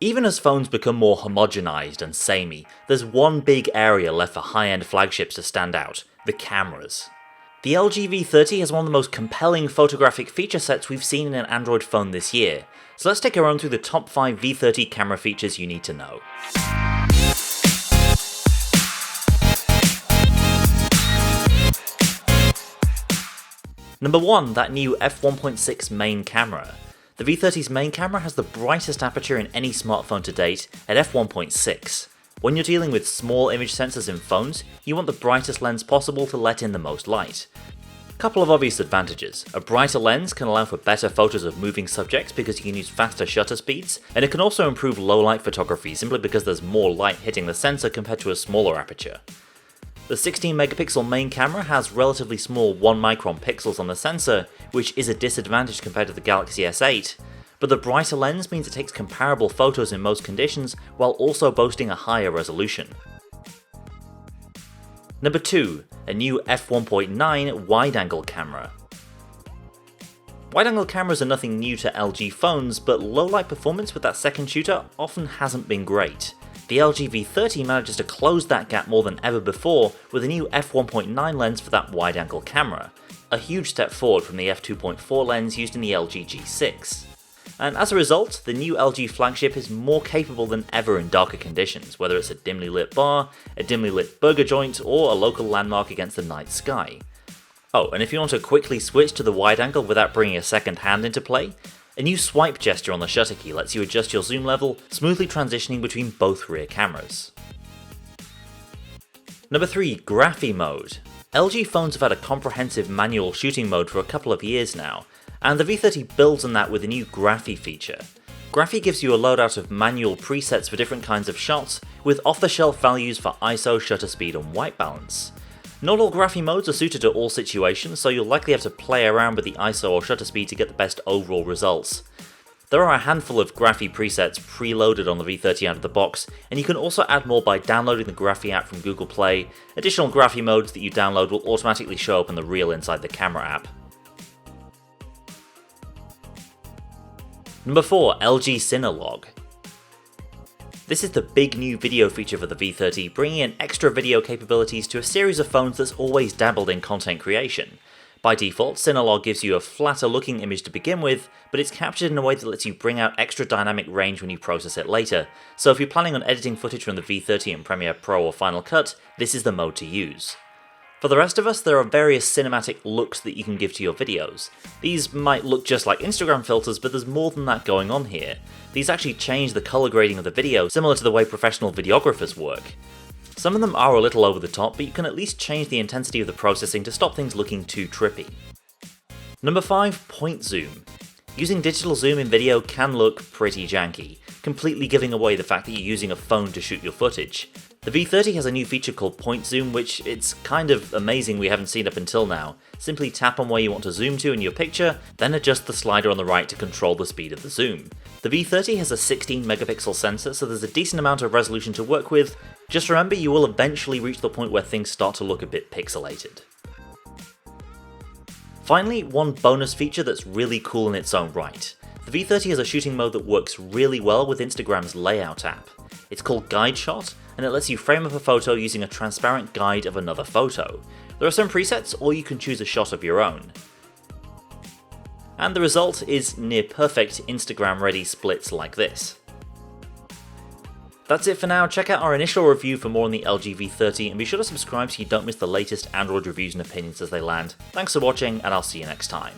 Even as phones become more homogenized and samey, there's one big area left for high-end flagships to stand out: the cameras. The LG V30 has one of the most compelling photographic feature sets we've seen in an Android phone this year, so let's take a run through the top 5 V30 camera features you need to know. Number 1, that new f1.6 main camera. The V30's main camera has the brightest aperture in any smartphone to date at f1.6. When you're dealing with small image sensors in phones, you want the brightest lens possible to let in the most light. Couple of obvious advantages. A brighter lens can allow for better photos of moving subjects because you can use faster shutter speeds, and it can also improve low light photography simply because there's more light hitting the sensor compared to a smaller aperture. The 16 megapixel main camera has relatively small 1 micron pixels on the sensor, which is a disadvantage compared to the Galaxy S8, but the brighter lens means it takes comparable photos in most conditions while also boasting a higher resolution. Number 2, a new f1.9 wide-angle camera. Wide-angle cameras are nothing new to LG phones, but low-light performance with that second shooter often hasn't been great. The LG V30 manages to close that gap more than ever before with a new f1.9 lens for that wide-angle camera, a huge step forward from the f2.4 lens used in the LG G6. And as a result, the new LG flagship is more capable than ever in darker conditions, whether it's a dimly lit bar, a dimly lit burger joint, or a local landmark against the night sky. Oh, and if you want to quickly switch to the wide-angle without bringing a second hand into play, a new swipe gesture on the shutter key lets you adjust your zoom level, smoothly transitioning between both rear cameras. Number 3, graphy mode. LG phones have had a comprehensive manual shooting mode for a couple of years now, and the V30 builds on that with a new graphy feature. Graphy gives you a loadout of manual presets for different kinds of shots, with off-the-shelf values for ISO, shutter speed and white balance. Not all graphy modes are suited to all situations, so you'll likely have to play around with the ISO or shutter speed to get the best overall results. There are a handful of graphy presets preloaded on the V30 out of the box, and you can also add more by downloading the Graphy app from Google Play. Additional graphy modes that you download will automatically show up in the reel inside the camera app. Number 4, LG sinhalog. This is the big new video feature for the V30, bringing in extra video capabilities to a series of phones that's always dabbled in content creation. By default, sinhalog gives you a flatter looking image to begin with, but it's captured in a way that lets you bring out extra dynamic range when you process it later, so if you're planning on editing footage from the V30 in Premiere Pro or Final Cut, this is the mode to use. For the rest of us, there are various cinematic looks that you can give to your videos. These might look just like Instagram filters, but there's more than that going on here. These actually change the color grading of the video, similar to the way professional videographers work. Some of them are a little over the top, but you can at least change the intensity of the processing to stop things looking too trippy. Number 5, point zoom. Using digital zoom in video can look pretty janky, completely giving away the fact that you're using a phone to shoot your footage. The V30 has a new feature called point zoom, which it's kind of amazing we haven't seen up until now. Simply tap on where you want to zoom to in your picture, then adjust the slider on the right to control the speed of the zoom. The V30 has a 16 megapixel sensor, so there's a decent amount of resolution to work with. Just remember, you will eventually reach the point where things start to look a bit pixelated. Finally, one bonus feature that's really cool in its own right. The V30 has a shooting mode that works really well with Instagram's layout app. It's called Guide Shot, and it lets you frame up a photo using a transparent guide of another photo. There are some presets, or you can choose a shot of your own. And the result is near perfect Instagram-ready splits like this. That's it for now. Check out our initial review for more on the LG V30, and be sure to subscribe so you don't miss the latest Android reviews and opinions as they land. Thanks for watching, and I'll see you next time.